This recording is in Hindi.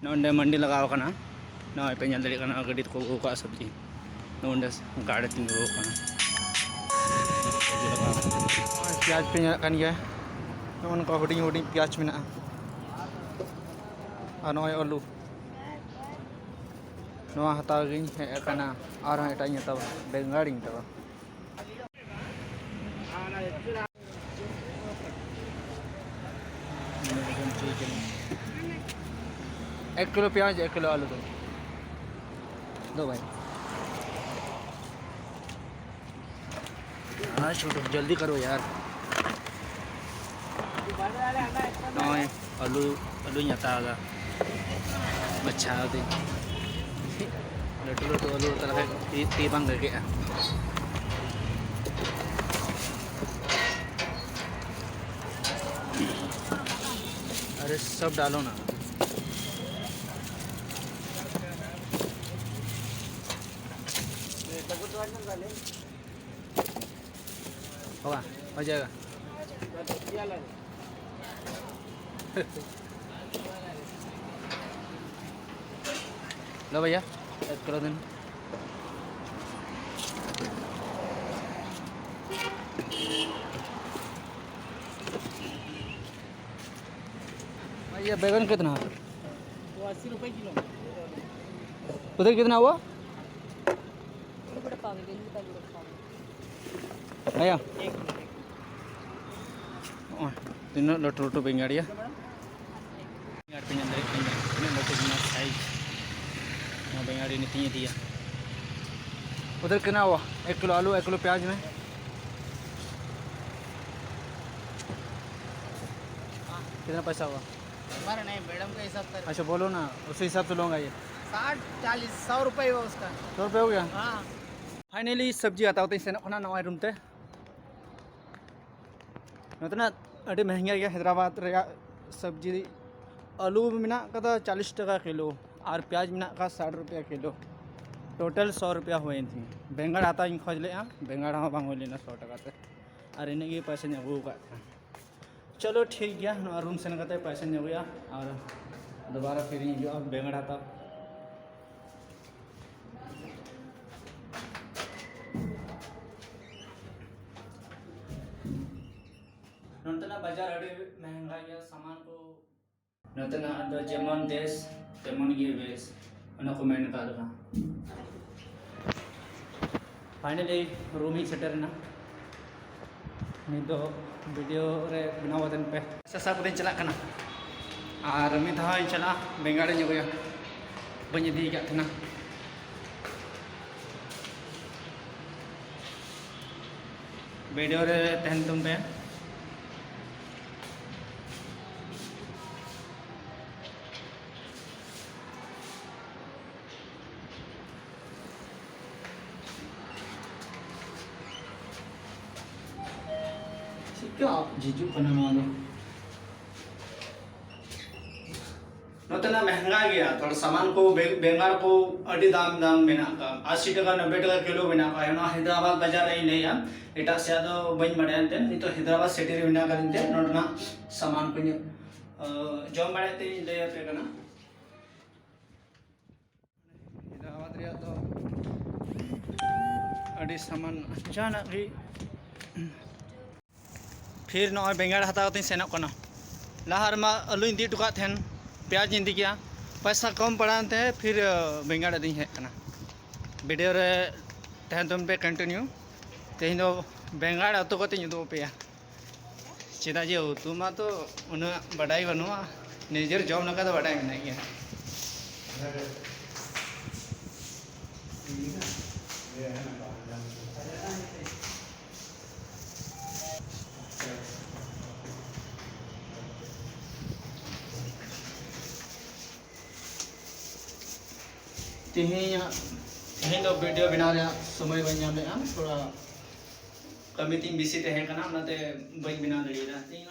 नोंडे मंडी लगाव कना नॉय पे ñal dari kana गडी को का सब्जी नोंडे गाड़े तिंगो कना प्याज पे ñal kan ya नोन को हुडिंग हुडिंग प्याज मेना आ नॉय आलू नोआ हताव गिन हे कना are Etah ñataw बेंगाड़िंग Tawa 1 kilo प्याज 1 किलो आलू दो भाई। हाँ छोटो जल्दी करो यार। आलू आलू nyata आगा अच्छा होती लटू तो आलू तरह ती बंग लगे अरे सब डालो ना होगा हो जाएगा लो भैया 1 किलो दिन भैया बैगन कितना 80 रुपए किलो। उधर कितना हुआ भैया तीनों लोटो लोटो बेंगाड़िया बेंगाड़ पे लोटो साइज बेंगाड़ी ने तीन दिया। उधर कितना हुआ 1 किलो आलू 1 किलो प्याज में कितना पैसा हुआ हमारा नहीं मैडम का हिसाब कर। अच्छा बोलो ना उसी हिसाब से लूँगा ये 60 40 100 रुपये हुआ उसका। 100 रुपये हो गया। हाँ फाइनली सब्जी आता होते हैं ना नवा रूम ते नतना अड़ी महंगा गया हैदराबाद रे सब्जी आलू मेना का 40 टका किलो और प्याज मेना का 60 रुपया किलो टोटल 100 रुपया हुए थी। बेंगड़ आता इन खोज ले बेंगड़ हाँ बांग लेना 100 टका से और इन्हें पैसे नहीं का चलो ठीक गया रूम से नगते पैसे नहीं गया और दोबारा फिर जो अब बेंगड़ आता नतना बाजार अड़े महंगा गया सामान को नतना दो जेमन देश तेमन ये बेस उन्हें को मैंने कहा था फाइनली रूम ही सेटर ना नहीं तो वीडियो रे बनाव दिन पे ससा को दिन चला करना और मी था चला बेंगाड़े जो गया बनी दी क्या था वीडियो रे तहन तुम पे क्या जीजू कना नतना महंगा गया थोड़ा सामान को बेंगाड़ को अड़ी दाम दाम मेना का 80 टका 90 टका किलो मेना का हैदराबाद बाजार आई ले एटा से दो बन बड़े नहीं तो हैदराबाद सिटी रे मेना का नोटना सामान को जॉम बड़े ते ले पे कना हैदराबाद रे तो अड़ी सामान जाना की फिर नॉय बेंगाड़ हतावती सेनों लहार मा आलू इदी टुका थेन प्याज इदी गया पैसा कम पड़ाते फिर बेंगाड़ दी हेकना वीडियो रे तहन तुम पे कंटिन्यू तेज बेंगाड़ अतु कते उदू पे चेदा जे उतु मा तो उना बड़ाई बनुआ निजर जॉब नका तो बड़ाई मेना गया तेहें तो वीडियो बना समय बन थोड़ा कमी तीन बिसी तहकना बन बना दड़ा तीन